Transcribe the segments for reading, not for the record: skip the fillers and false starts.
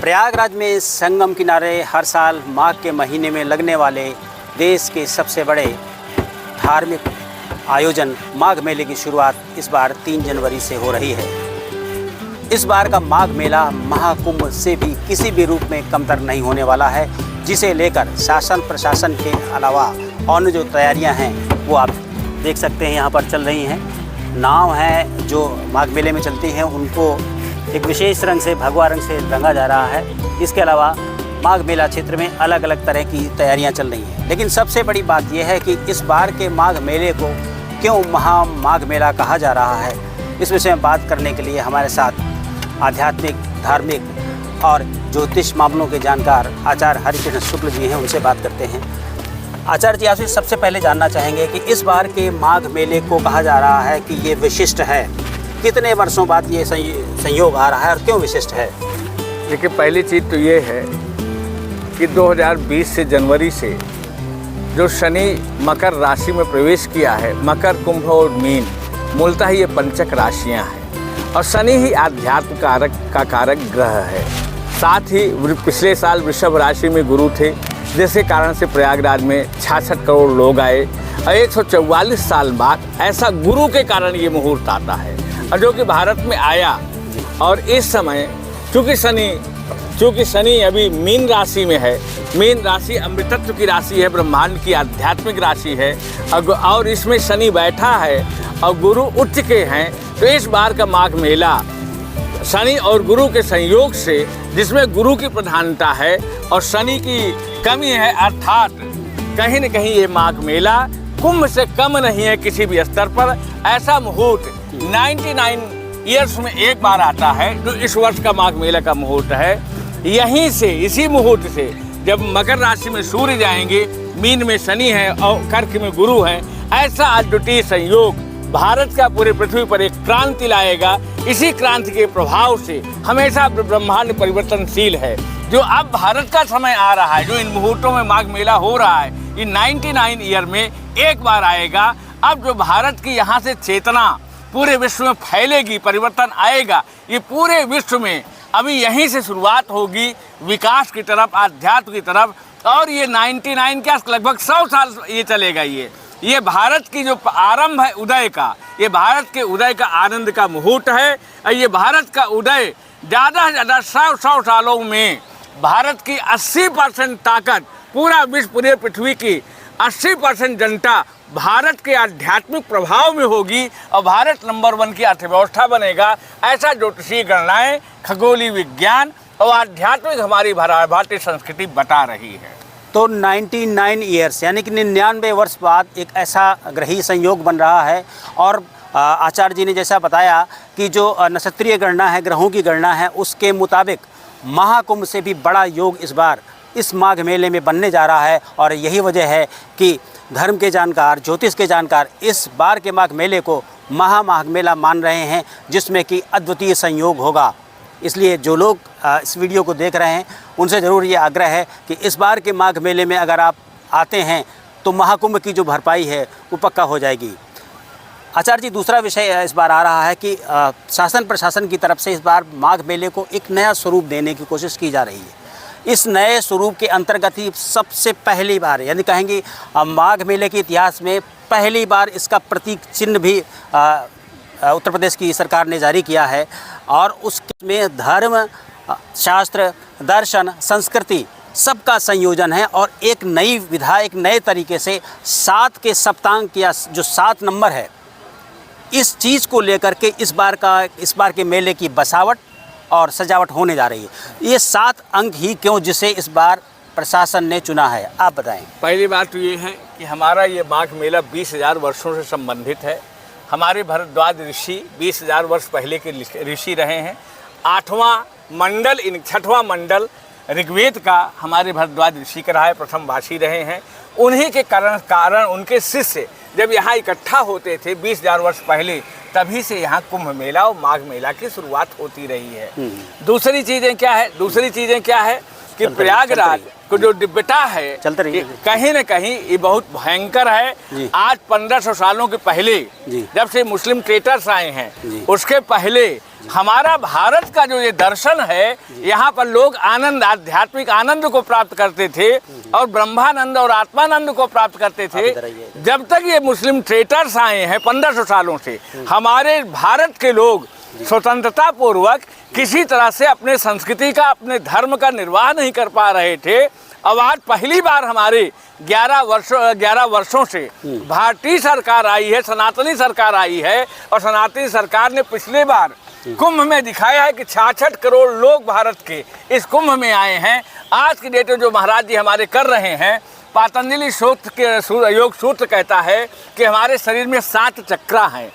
प्रयागराज में संगम किनारे हर साल माघ के महीने में लगने वाले देश के सबसे बड़े धार्मिक आयोजन माघ मेले की शुरुआत इस बार 3 जनवरी से हो रही है। इस बार का माघ मेला महाकुंभ से भी किसी भी रूप में कमतर नहीं होने वाला है, जिसे लेकर शासन प्रशासन के अलावा अन्य जो तैयारियां हैं वो आप देख सकते हैं यहाँ पर चल रही हैं। नाव हैं जो माघ मेले में चलती हैं, उनको एक विशेष रंग से भगवा रंग से रंगा जा रहा है। इसके अलावा माघ मेला क्षेत्र में अलग अलग तरह की तैयारियां चल रही हैं। लेकिन सबसे बड़ी बात यह है कि इस बार के माघ मेले को क्यों माघ मेला कहा जा रहा है, इस विषय में बात करने के लिए हमारे साथ आध्यात्मिक, धार्मिक और ज्योतिष मामलों के जानकार आचार्य हरिकृष्ण शुक्ल जी हैं। उनसे बात करते हैं। आचार्य जी, आपसे सबसे पहले जानना चाहेंगे कि इस बार के माघ मेले को कहा जा रहा है कि ये विशिष्ट है, कितने वर्षों बाद ये संयोग आ रहा है और क्यों विशिष्ट है? देखिए, पहली चीज़ तो ये है कि 2020 से जनवरी से जो शनि मकर राशि में प्रवेश किया है, मकर, कुंभ और मीन, मूलतः ये पंचक राशियां हैं और शनि ही आध्यात्म का कारक ग्रह है। साथ ही पिछले साल वृषभ राशि में गुरु थे, जिसके कारण से प्रयागराज में 66 करोड़ लोग आए और 144 साल बाद ऐसा गुरु के कारण ये मुहूर्त आता है और जो कि भारत में आया। और इस समय चूँकि शनि अभी मीन राशि में है, मीन राशि अमृतत्व की राशि है, ब्रह्मांड की आध्यात्मिक राशि है और इसमें शनि बैठा है और गुरु उच्च के हैं, तो इस बार का माघ मेला शनि और गुरु के संयोग से, जिसमें गुरु की प्रधानता है और शनि की कमी है, अर्थात कहीं न कहीं ये माघ मेला कुंभ से कम नहीं है किसी भी स्तर पर। ऐसा मुहूर्त 99 ईयर्स में एक बार आता है, जो इस वर्ष का माघ मेला का मुहूर्त है। यहीं से, इसी मुहूर्त से, जब मकर राशि में सूर्य जाएंगे, मीन में शनि है और कर्क में गुरु है, ऐसा अद्वितीय संयोग भारत का पूरे पृथ्वी पर एक क्रांति लाएगा। इसी क्रांति के प्रभाव से हमेशा ब्रह्मांड परिवर्तनशील है। जो अब भारत का समय आ रहा है, जो इन मुहूर्तों में माघ मेला हो रहा है, ये 99 ईयर में एक बार आएगा। अब जो भारत की यहाँ से चेतना पूरे विश्व में फैलेगी, परिवर्तन आएगा, ये पूरे विश्व में अभी यहीं से शुरुआत होगी विकास की तरफ, आध्यात्म की तरफ। और ये 99 क्या लगभग 100 साल ये चलेगा। ये भारत की जो आरंभ है उदय का, ये भारत के उदय का आनंद का मुहूर्त है। और ये भारत का उदय ज़्यादा से ज़्यादा 100 सालों में भारत की 80% ताकत, पूरा विश्व, पूरे पृथ्वी की 80% जनता भारत के आध्यात्मिक प्रभाव में होगी और भारत नंबर 1 की अर्थव्यवस्था बनेगा। ऐसा ज्योतिषीय गणनाएं, खगोलीय विज्ञान और आध्यात्मिक हमारी भारतीय संस्कृति बता रही है। तो 99 ईयर्स यानी कि 99 वर्ष बाद एक ऐसा ग्रही संयोग बन रहा है। और आचार्य जी ने जैसा बताया कि जो नक्षत्रीय गणना है, ग्रहों की गणना है, उसके मुताबिक महाकुंभ से भी बड़ा योग इस बार इस माघ मेले में बनने जा रहा है। और यही वजह है कि धर्म के जानकार, ज्योतिष के जानकार इस बार के माघ मेले को माघ मेला मान रहे हैं, जिसमें कि अद्वितीय संयोग होगा। इसलिए जो लोग इस वीडियो को देख रहे हैं, उनसे ज़रूर ये आग्रह है कि इस बार के माघ मेले में अगर आप आते हैं तो महाकुंभ की जो भरपाई है वो पक्का हो जाएगी। आचार्य जी, दूसरा विषय इस बार आ रहा है कि शासन प्रशासन की तरफ से इस बार माघ मेले को एक नया स्वरूप देने की कोशिश की जा रही है। इस नए स्वरूप के अंतर्गत ही सबसे पहली बार, यानी कहेंगे माघ मेले के इतिहास में पहली बार इसका प्रतीक चिन्ह भी उत्तर प्रदेश की सरकार ने जारी किया है। और उसमें धर्म, शास्त्र, दर्शन, संस्कृति सबका संयोजन है और एक नई विधा, एक नए तरीके से 7 के सप्तांक या जो 7 नंबर है, इस चीज़ को लेकर के इस बार के मेले की बसावट और सजावट होने जा रही है। ये 7 अंक ही क्यों, जिसे इस बार प्रशासन ने चुना है, आप बताएं। पहली बात तो ये है कि हमारा ये माघ मेला 20,000 वर्षों से संबंधित है। हमारे भरद्वाज ऋषि 20,000 वर्ष पहले के ऋषि रहे हैं। 6वां मंडल ऋग्वेद का हमारे भरद्वाज ऋषि का रहा है, प्रथम भाषी रहे हैं। उन्हीं के कारण उनके शिष्य जब यहाँ इकट्ठा होते थे 20,000 वर्ष पहले, तभी से यहाँ कुंभ मेला और माघ मेला की शुरुआत होती रही है। दूसरी चीज़ें क्या है कि प्रयागराज को जो दिव्यता है चलते रहिए। कहीं न कहीं ये बहुत भयंकर है। आज 1500 सालों के पहले जब से मुस्लिम ट्रेडर्स आए हैं उसके पहले हमारा भारत का जो ये दर्शन है, यहाँ पर लोग आनंद, आध्यात्मिक आनंद को प्राप्त करते थे और ब्रह्मानंद और आत्मानंद को प्राप्त करते थे। जब तक ये मुस्लिम ट्रेडर्स आए हैं 1500 सालों से, हमारे भारत के लोग स्वतंत्रता पूर्वक किसी तरह से अपने संस्कृति का, अपने धर्म का निर्वाह नहीं कर पा रहे थे। अब आज पहली बार हमारे 11 वर्षों से भारतीय सरकार आई है, सनातनी सरकार आई है, और सनातनी सरकार ने पिछले बार कुंभ में दिखाया है कि 66 करोड़ लोग भारत के इस कुंभ में आए हैं। आज की डेट में जो महाराज जी हमारे कर रहे हैं, पातंजलि सूत्र के योग सूत्र कहता है कि हमारे शरीर में 7 चक्र हैं।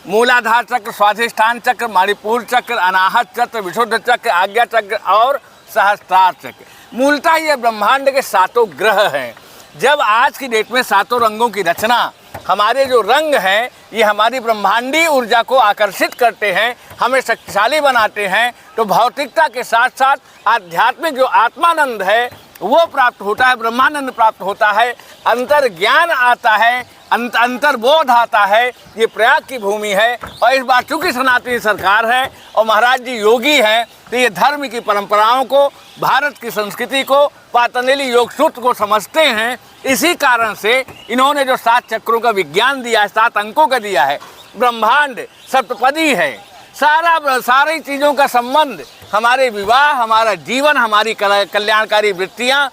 मूलाधार चक्र, स्वाधिष्ठान चक्र, मणिपुर चक्र, अनाहत चक्र, विशुद्ध चक्र, आज्ञा चक्र और सहस्त्रार चक्र। मूलतः ये ब्रह्मांड के 7 ग्रह हैं। जब आज की डेट में 7 रंगों की रचना, हमारे जो रंग हैं ये हमारी ब्रह्मांडीय ऊर्जा को आकर्षित करते हैं, हमें शक्तिशाली बनाते हैं, तो भौतिकता के साथ साथ आध्यात्मिक जो आत्मानंद है वो प्राप्त होता है, ब्रह्मानंद प्राप्त होता है, अंतर ज्ञान आता है, अंतर्बोध आता है। ये प्रयाग की भूमि है और इस बार चूंकि सनातनी सरकार है और महाराज जी योगी हैं, तो ये धर्म की परंपराओं को, भारत की संस्कृति को, पातंजलि योग सूत्र को समझते हैं। इसी कारण से इन्होंने जो 7 चक्रों का विज्ञान दिया है, 7 अंकों का दिया है। ब्रह्मांड सप्तपदी है, सारी चीज़ों का संबंध, हमारे विवाह, हमारा जीवन, हमारी कल्याणकारी वृत्तियाँ,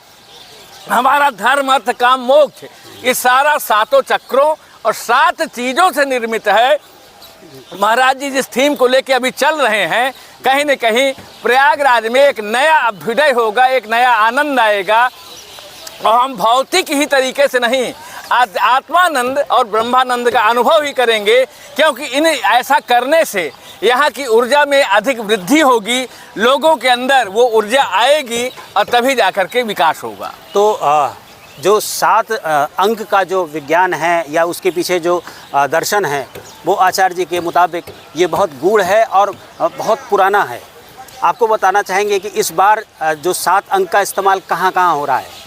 हमारा धर्म, अर्थ, काम, मोक्ष, ये सारा 7 चक्रों और 7 चीज़ों से निर्मित है। महाराज जी जिस थीम को लेके अभी चल रहे हैं, कहीं न कहीं प्रयागराज में एक नया अभ्युदय होगा, एक नया आनंद आएगा, और हम भौतिक ही तरीके से नहीं, आत्मानंद और ब्रह्मानंद का अनुभव ही करेंगे, क्योंकि इन्हें ऐसा करने से यहाँ की ऊर्जा में अधिक वृद्धि होगी, लोगों के अंदर वो ऊर्जा आएगी और तभी जाकर के विकास होगा। तो जो 7 अंक का जो विज्ञान है या उसके पीछे जो दर्शन है, वो आचार्य जी के मुताबिक ये बहुत गूढ़ है और बहुत पुराना है। आपको बताना चाहेंगे कि इस बार जो 7 अंक का इस्तेमाल कहाँ कहाँ हो रहा है।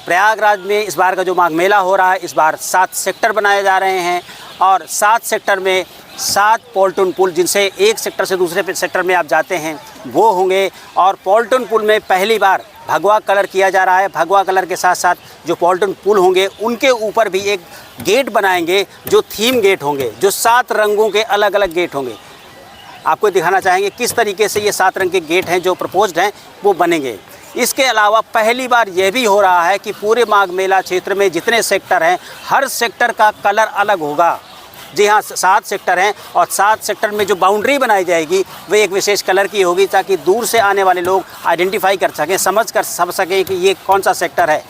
प्रयागराज में इस बार का जो माघ मेला हो रहा है, इस बार 7 सेक्टर बनाए जा रहे हैं और 7 सेक्टर में 7 पॉल्टून पुल, जिनसे एक सेक्टर से दूसरे सेक्टर में आप जाते हैं, वो होंगे। और पॉल्टून पुल में पहली बार भगवा कलर किया जा रहा है। भगवा कलर के साथ साथ जो पॉल्टून पुल होंगे उनके ऊपर भी एक गेट बनाएंगे जो थीम गेट होंगे, जो 7 रंगों के अलग अलग गेट होंगे। आपको दिखाना चाहेंगे किस तरीके से ये 7 रंग के गेट हैं जो प्रपोज्ड हैं वो बनेंगे। इसके अलावा पहली बार यह भी हो रहा है कि पूरे माघ मेला क्षेत्र में जितने सेक्टर हैं, हर सेक्टर का कलर अलग होगा। जी हाँ, 7 सेक्टर हैं और 7 सेक्टर में जो बाउंड्री बनाई जाएगी वो एक विशेष कलर की होगी, ताकि दूर से आने वाले लोग आइडेंटिफाई कर सकें, समझ सकें कि ये कौन सा सेक्टर है।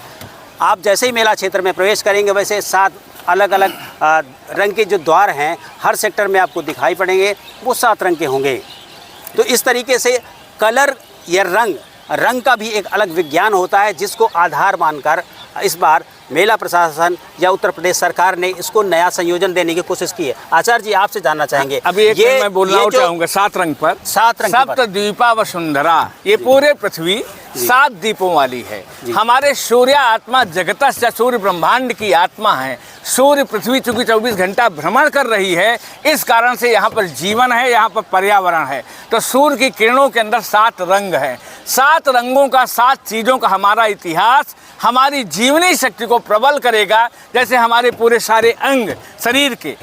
आप जैसे ही मेला क्षेत्र में प्रवेश करेंगे, वैसे 7 अलग अलग रंग के जो द्वार हैं हर सेक्टर में आपको दिखाई पड़ेंगे, वो 7 रंग के होंगे। तो इस तरीके से कलर या रंग का भी एक अलग विज्ञान होता है, जिसको आधार मानकर इस बार मेला प्रशासन या उत्तर प्रदेश सरकार ने इसको नया संयोजन देने की कोशिश की है। आचार्य जी आपसे जानना चाहेंगे, अभी ये मैं बोलना चाहूँगा 7 रंग पर, 7 रंग सप्त द्वीपा वसुंधरा, ये पूरे पृथ्वी 7 दीपों वाली है। हमारे सूर्य आत्मा जगतस्य, सूर्य ब्रह्मांड की आत्मा है। सूर्य पृथ्वी चूंकि 24 घंटा भ्रमण कर रही है, इस कारण से यहाँ पर जीवन है, यहाँ पर पर्यावरण है। तो सूर्य की किरणों के अंदर 7 रंग हैं। 7 रंगों का, 7 चीज़ों का हमारा इतिहास हमारी जीवनी शक्ति को प्रबल करेगा। जैसे हमारे पूरे सारे अंग शरीर के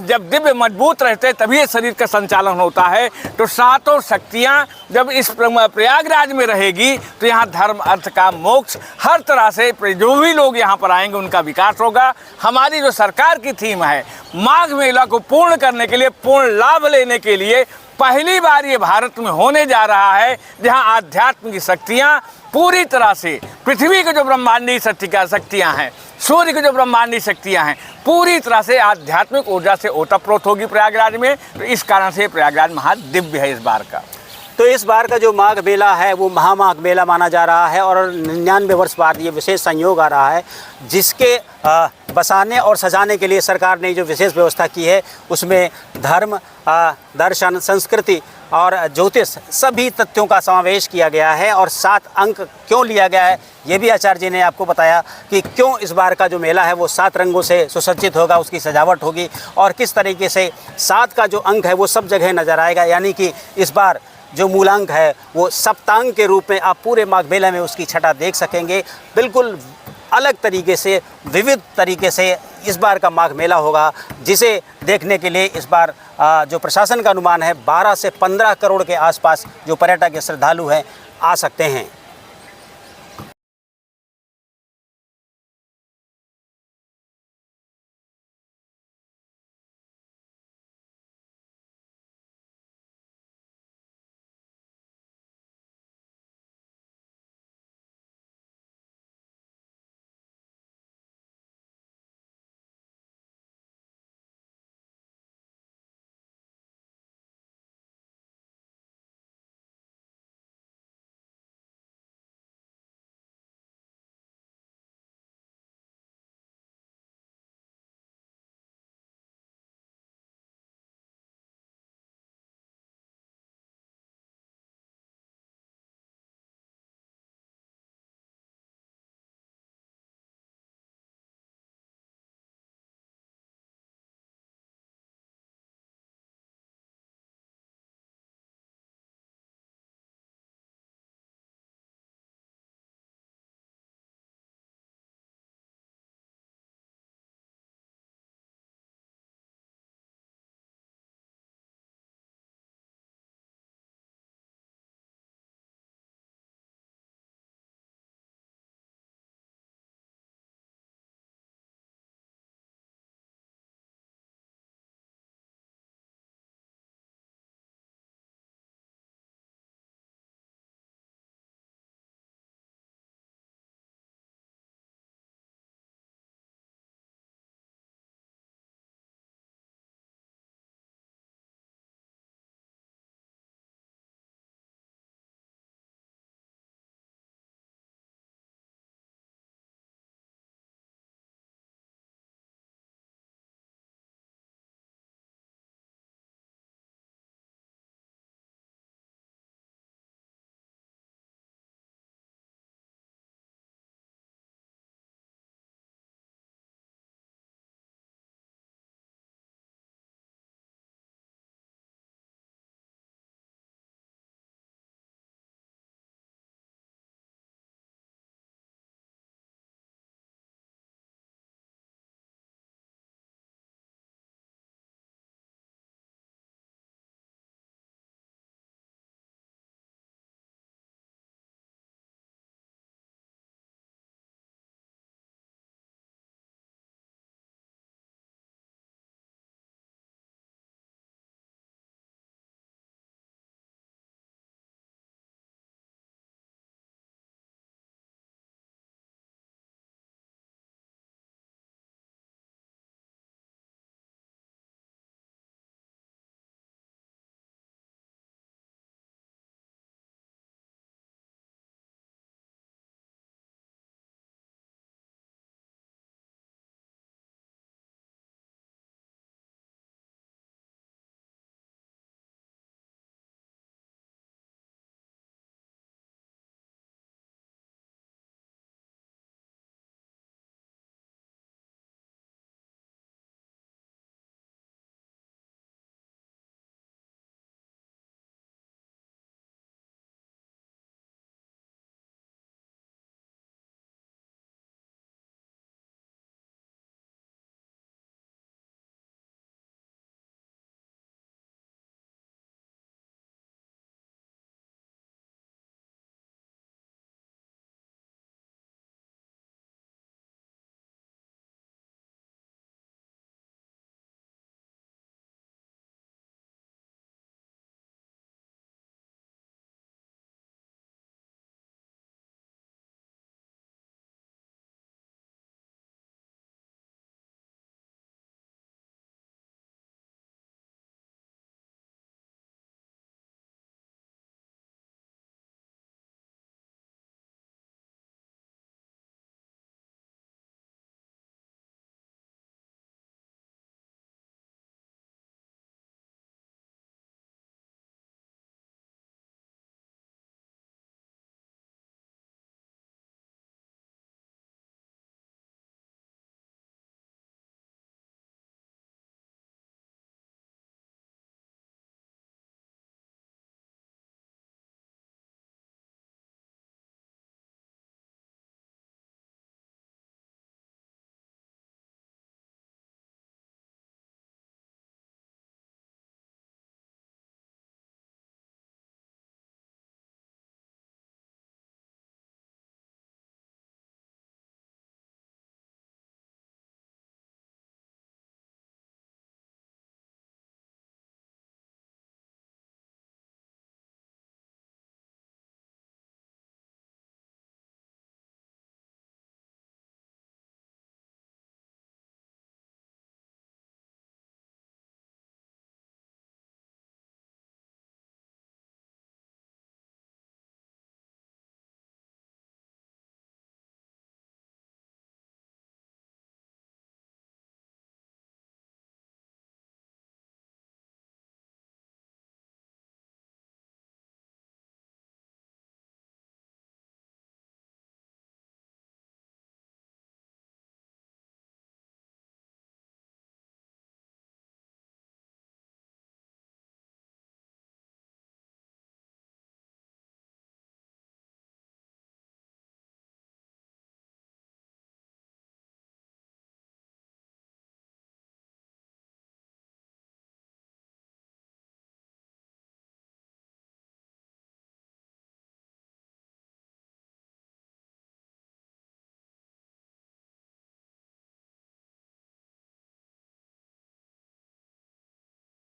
जब दिव्य मजबूत रहते हैं तभी शरीर का संचालन होता है। तो 7 शक्तियाँ जब इस प्रयागराज में रहेगी तो यहाँ धर्म, अर्थ, काम, मोक्ष, हर तरह से जो भी लोग यहाँ पर आएंगे उनका विकास होगा। हमारी जो सरकार की थीम है, माघ मेला को पूर्ण करने के लिए, पूर्ण लाभ लेने के लिए पहली बार ये भारत में होने जा रहा है, जहाँ आध्यात्म की शक्तियाँ पूरी तरह से, पृथ्वी के जो ब्रह्मांडीय शक्तियाँ हैं, सूर्य की जो ब्रह्मांडीय शक्तियाँ हैं, पूरी तरह से आध्यात्मिक ऊर्जा से ओतप्रोत होगी प्रयागराज में। तो इस कारण से प्रयागराज महादिव्य है इस बार का। तो इस बार का जो माघ मेला है वो महामाघ मेला माना जा रहा है और 99 वर्ष बाद ये विशेष संयोग आ रहा है, जिसके बसाने और सजाने के लिए सरकार ने जो विशेष व्यवस्था की है उसमें धर्म, दर्शन, संस्कृति और ज्योतिष सभी तथ्यों का समावेश किया गया है। और 7 अंक क्यों लिया गया है ये भी आचार्य जी ने आपको बताया कि क्यों इस बार का जो मेला है वो 7 रंगों से सुसज्जित होगा, उसकी सजावट होगी और किस तरीके से 7 का जो अंक है वो सब जगह नज़र आएगा। यानी कि इस बार जो मूलांक है वो सप्तांग के रूप में आप पूरे माघ मेले में उसकी छटा देख सकेंगे। बिल्कुल अलग तरीके से, विविध तरीके से इस बार का माघ मेला होगा, जिसे देखने के लिए इस बार जो प्रशासन का अनुमान है 12 से 15 करोड़ के आसपास जो पर्यटक श्रद्धालु हैं आ सकते हैं।